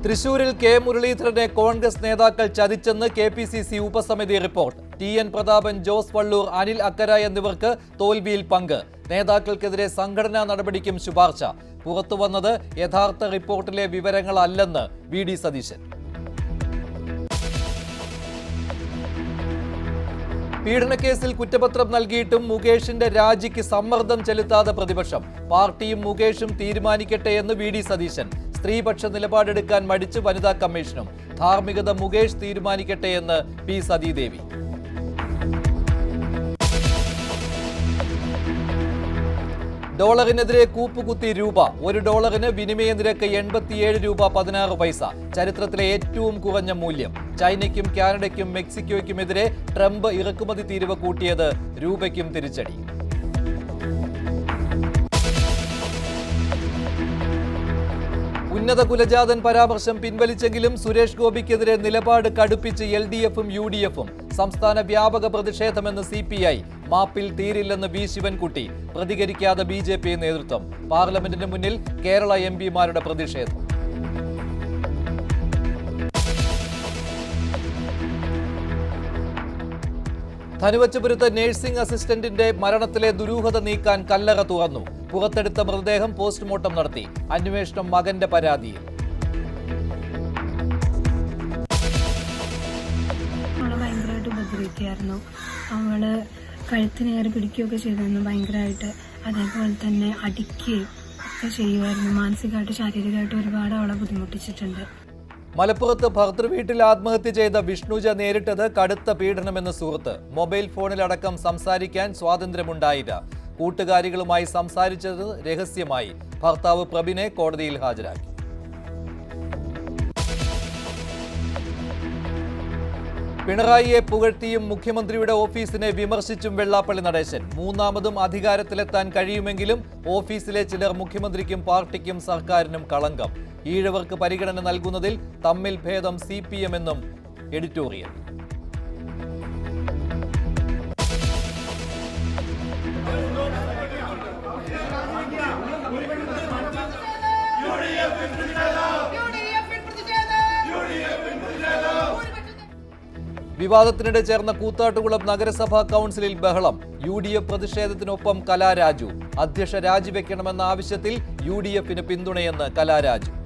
തൃശൂരിൽ കെ മുരളീധരനെ കോൺഗ്രസ് നേതാക്കൾ ചതിച്ചെന്ന് കെപിസിസി ഉപസമിതി റിപ്പോർട്ട്. ടി.എൻ. പ്രതാപൻ, ജോസ് വള്ളൂർ, അനിൽ അക്കര എന്നിവർക്ക് തോൽവിയിൽ പങ്ക്. നേതാക്കൾക്കെതിരെ സംഘടനാ നടപടിക്കും ശുപാർശ. പുറത്തുവന്നത് യഥാർത്ഥ റിപ്പോർട്ടിലെ വിവരങ്ങളല്ലെന്ന് വി.ഡി. സതീശൻ. പീഡനക്കേസിൽ കുറ്റപത്രം നൽകിയിട്ടും മുകേഷിന്റെ രാജിക്ക് സമ്മർദ്ദം ചെലുത്താതെ പ്രതിപക്ഷം. പാർട്ടിയും മുകേഷും തീരുമാനിക്കട്ടെ എന്ന് വി.ഡി. സതീശൻ. സ്ത്രീപക്ഷ നിലപാടെടുക്കാൻ മടിച്ച് വനിതാ കമ്മീഷനും. ധാർമ്മികത മുകേഷ് തീരുമാനിക്കട്ടെ എന്ന് പി. സതീദേവി. ഡോളറിനെതിരെ കൂപ്പുകുത്തി രൂപ. $1 വിനിമയ നിരക്ക് 87 രൂപ 16 പൈസ. ചരിത്രത്തിലെ ഏറ്റവും കുറഞ്ഞ മൂല്യം. ചൈനയ്ക്കും കാനഡയ്ക്കും മെക്സിക്കോയ്ക്കുമെതിരെ ട്രംപ് ഇറക്കുമതി തീരുവ കൂട്ടിയത് രൂപയ്ക്കും തിരിച്ചടി. ഉന്നത കുലജാതൻ പരാമർശം പിൻവലിച്ചെങ്കിലും സുരേഷ് ഗോപിക്കെതിരെ നിലപാട് കടുപ്പിച്ച് LDFും UDFും. സംസ്ഥാന വ്യാപക പ്രതിഷേധമെന്ന് CPI. മാപ്പിൽ തീരില്ലെന്ന് വി. ശിവൻകുട്ടി. പ്രതികരിക്കാതെ BJP നേതൃത്വം. പാർലമെന്റിന് മുന്നിൽ കേരള MPമാരുടെ പ്രതിഷേധം. ധനുവച്ചപുരത്ത് നഴ്സിംഗ് അസിസ്റ്റന്റിന്റെ മരണത്തിലെ ദുരൂഹത നീക്കാൻ കല്ലറ തുറന്നു. പുറത്തെടുത്ത മൃതദേഹം പോസ്റ്റ്മോർട്ടം നടത്തി. അന്വേഷണം മകന്റെ പരാതിയിൽ. ഭയങ്കരമായിട്ട് ഉപദ്രവിക്കായിരുന്നു. അവള് കഴുത്തിനേറി പിടിക്കുകയൊക്കെ ചെയ്തിരുന്നു ഭയങ്കരമായിട്ട്. അതേപോലെ തന്നെ അടിക്കുകയും ഒക്കെ ചെയ്യുമായിരുന്നു. മാനസികമായിട്ട് ശാരീരികമായിട്ട് ഒരുപാട് അവളെ ബുദ്ധിമുട്ടിച്ചിട്ടുണ്ട്. മലപ്പുറത്ത് ഭർതൃവീട്ടിൽ ആത്മഹത്യ ചെയ്ത വിഷ്ണുജ നേരിട്ടത് കടുത്ത പീഡനമെന്ന് സുഹൃത്ത്. മൊബൈൽ ഫോണിലടക്കം സംസാരിക്കാൻ സ്വാതന്ത്ര്യമുണ്ടായില്ല. കൂട്ടുകാരികളുമായി സംസാരിച്ചത് രഹസ്യമായി. ഭർത്താവ് പ്രബിനെ കോടതിയിൽ ഹാജരാക്കി. പിണറായിയെ പുകഴ്ത്തിയും മുഖ്യമന്ത്രിയുടെ ഓഫീസിനെ വിമർശിച്ചും വെള്ളാപ്പള്ളി നടേശൻ. മൂന്നാമതും അധികാരത്തിലെത്താൻ കഴിയുമെങ്കിലും ഓഫീസിലെ ചിലർ മുഖ്യമന്ത്രിക്കും പാർട്ടിക്കും സർക്കാരിനും കളങ്കം. ഈഴവർക്ക് പരിഗണന നൽകുന്നതിൽ തമ്മിൽ ഭേദം CPM എന്നും എഡിറ്റോറിയൽ. വിവാദത്തിനിടെ ചേർന്ന കൂത്താട്ടുകുളം നഗരസഭാ കൗൺസിലിൽ ബഹളം. UDF പ്രതിഷേധത്തിനൊപ്പം കലാരാജു. അധ്യക്ഷ രാജിവെക്കണമെന്ന ആവശ്യത്തിൽ UDFന് പിന്തുണയെന്ന് കലാരാജു.